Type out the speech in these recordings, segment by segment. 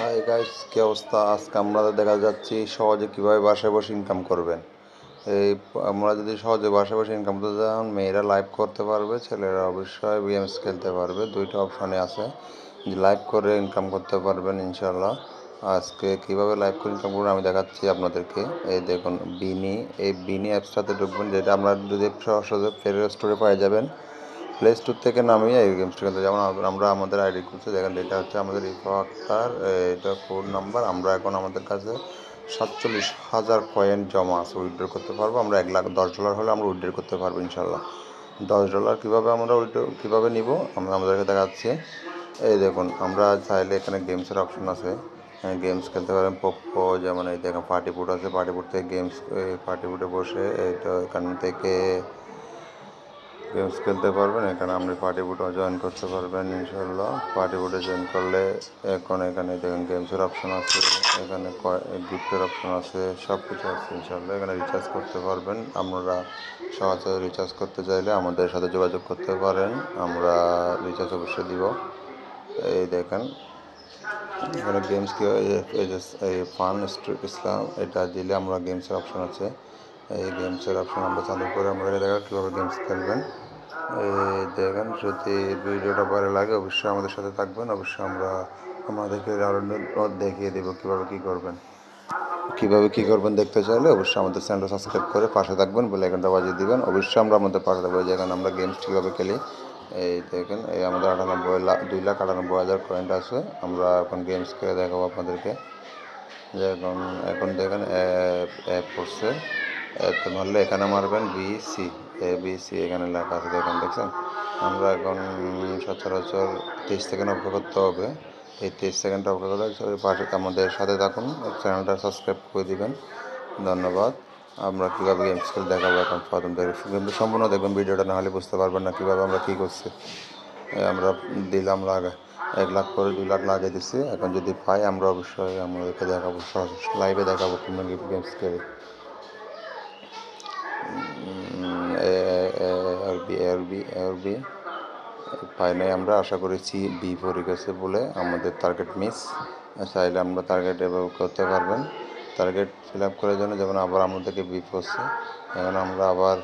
Hi guys, কি অবস্থা? আজকে আমরা দেখা যাচ্ছি সহজে কিভাবে বাসায় বসে ইনকাম করবেন। এই আমরা যদি সহজে বাসায় বসে ইনকাম করতে চান, মেয়েরা লাইভ করতে পারবে, ছেলেরা অবশ্যই গেমস খেলতে পারবে। দুইটা অপশনে আছে যে লাইভ করে ইনকাম করতে পারবেন ইনশাল্লাহ। আজকে কিভাবে লাইভ করে ইনকাম করবেন আমি দেখাচ্ছি আপনাদেরকে। এই দেখুন এই বিনি অ্যাপসটাতে ঢুকবেন, যেটা আমরা যদি সহজে প্লে স্টোরে পেয়ে যাবেন। প্লে স্টোর থেকে নামিয়ে এই গেমসটা খেলতে, যেমন আমরা আমাদের আইডি খুলছি, দেখেন এটা হচ্ছে আমাদের ইফা আক্তার, এটা কোড নাম্বার। আমরা এখন আমাদের কাছে 47,000 কয়েন জমা আছে, উইথড্র করতে পারবো। আমরা $1,10,000 হলে আমরা উইথড্র করতে পারবো ইনশাল্লাহ। $10 কীভাবে আমরা উইথড্র কীভাবে নিব আমরা আমাদেরকে দেখাচ্ছি। এই দেখুন, আমরা চাইলে এখানে গেমসের অপশন আছে, গেমস খেলতে পারেন পোকো, যেমন এই দেখেন পার্টি বুট আছে, পার্টি বুট থেকে গেমস, পার্টি বুটে বসে এইটা এখান থেকে গেমস খেলতে পারবেন। এখানে আপনি পার্টি বুটে জয়েন করতে পারবেন ইনশাল্লাহ। পার্টি বুটে জয়েন করলে এখন এখানে দেখেন গেমসের অপশন আছে, এখানে গিফটের অপশন আছে, সব কিছু আছে ইনশাল্লাহ। এখানে রিচার্জ করতে পারবেন। আমরা সহজে রিচার্জ করতে চাইলে আমাদের সাথে যোগাযোগ করতে পারেন, আমরা রিচার্জ অবশ্যই দিব। এই দেখেন এখানে গেমস কি এই ফান স্ট্রিট ইসলাম, এটা দিলে আমরা গেমসের অপশন আছে। এই গেমসের অপশন আমরা চালু করে আমরা দেখা কীভাবে গেমস খেলবেন। এই দেখেন, যদি ভিডিওটা ভালো লাগে অবশ্যই আমাদের সাথে থাকবেন। অবশ্যই আমরা আমাদেরকে আরও দেখিয়ে দেবো কীভাবে কী করবেন। দেখতে চাইলে অবশ্যই আমাদের চ্যানেলটা সাবস্ক্রাইব করে পাশে থাকবেন, বেল আইকনটা বাজিয়ে দিবেন। অবশ্যই আমরা আমাদের পাশে থাকবো। যেখানে আমরা গেমস কীভাবে খেলি, এই দেখেন এই আমাদের 2,98,000 কয়েন আছে। আমরা এখন গেমস খেলে দেখাবো আপনাদেরকে। যে এখন দেখেন অ্যাপ করছে, অ্যাপে মারলে এখানে মারবেন বিসি, এখানে লেখা আছে দেখেন, দেখছেন। আমরা এখন সচরাচর 23 সেকেন্ড অপেক্ষা করতে হবে। এই 23 সেকেন্ড অপেক্ষা করলে পাশে আমাদের সাথে থাকুন, চ্যানেলটা সাবস্ক্রাইব করে দিবেন। ধন্যবাদ। আমরা কীভাবে গেমস খেলে দেখাবো এখন প্রথম থেকে কিন্তু সম্পূর্ণ দেখবেন ভিডিওটা, না হলে বুঝতে পারবেন না কীভাবে আমরা কী করছি। আমরা দিলাম 1 লাখ করে 2 লাখ লাগিয়ে দিচ্ছি। এখন যদি পাই আমরা অবশ্যই আমাদেরকে দেখাবো, লাইভে দেখাবো কিংবা গেমস খেলে। এআরবি পাই নাই, আমরা আশা করেছি বি পড়ে গেছে বলে আমাদের টার্গেট মিস। চাইলে আমরা টার্গেট এভাবে করতে পারবেন। টার্গেট ফিল আপ করার জন্য যেমন আবার আমাদেরকে বি পড়ছে, এখন আমরা আবার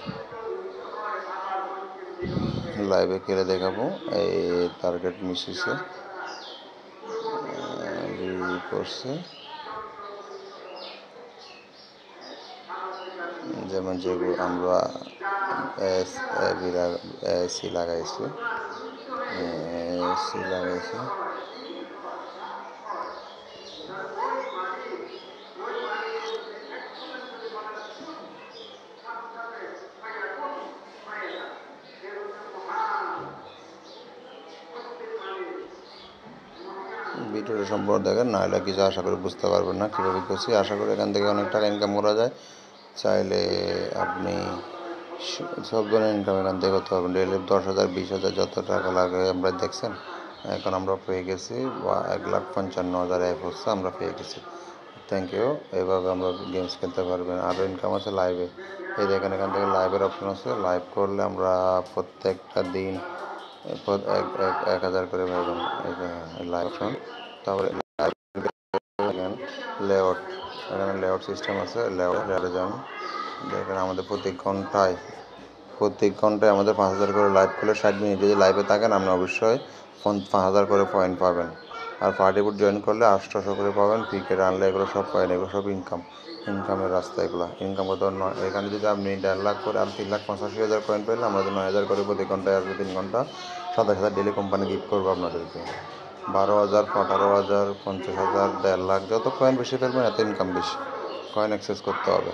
লাইভে খেলে দেখাবো। এই টার্গেট মিস হয়েছে, বি পড়ছে, যেমন যেগুলো আমরা এসি লাগাইছি। ভিডিওটা সম্পূর্ণ দেখেন, না হলে কিছু আশা করি বুঝতে পারবেন না কীভাবে করছি। আশা করি এখান থেকে অনেক টাকা ইনকাম করা যায়। চাইলে আপনি সব ধরনের ইনকাম এখান থেকে করতে পারবেন। ডেলি 10,000 20,000 যত টাকা লাগে আমরা দেখছেন। এখন আমরা পেয়ে গেছি 1,55,000 অ্যাপ হচ্ছে, আমরা পেয়ে গেছি। Thank you. এইভাবে আমরা গেমস খেলতে পারবেন। আরও ইনকাম আছে লাইভে। এই দেখেন এখান থেকে লাইভের অপশন আছে, লাইভ করলে আমরা প্রত্যেকটা দিন 1,000 করে পাবেন। লাইভ অপশন, তারপরে দেখেন লেআউট, এখানে লেআউট সিস্টেম আছে, লেআউটে যান। দেখেন আমাদের প্রত্যেক ঘন্টায় আমাদের 5,000 করে লাইভ করলে 60 মিনিট যদি লাইভে থাকেন আপনি অবশ্যই 5,000 করে পয়েন্ট পাবেন। আর পার্টি বুট জয়েন করলে 800 করে পাবেন। ক্রিকেট আনলে এগুলো সব পয়েন্ট, এগুলো সব ইনকামের রাস্তা। এগুলো ইনকাম করতে এখানে যদি আপনি 1.5 লাখ করে আর 3,85,000 কয়েন পেলে আমরা 9,000 করে প্রতি ঘন্টায় আসবে। 3 ঘন্টা 27,000 ডেলি কোম্পানি গিফট করবো আপনাদেরকে। 12,000 15,000 50,000 1.5 লাখ, যত কয়েন বেশি ফেলবেন এত ইনকাম বেশি। কয়েন অ্যাক্সেস করতে হবে।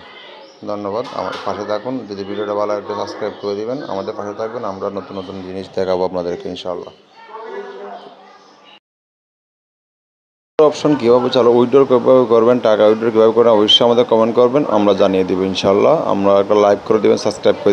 ধন্যবাদ। আমার পাশে থাকুন। যদি ভিডিওটা ভালো লাগে সাবস্ক্রাইব করে দিবেন, আমাদের পাশে থাকবেন। আমরা নতুন নতুন জিনিস দেখাবো আপনাদেরকে ইনশাআল্লাহ। অপশন কীভাবে চালো, উইথড্র কীভাবে করবেন, টাকা উইথড্র কীভাবে করবেন অবশ্যই আমাদের কমেন্ট করবেন, আমরা জানিয়ে দেবো ইনশাআল্লাহ। আমরা একটা লাইক করে দেবেন, সাবস্ক্রাইব করে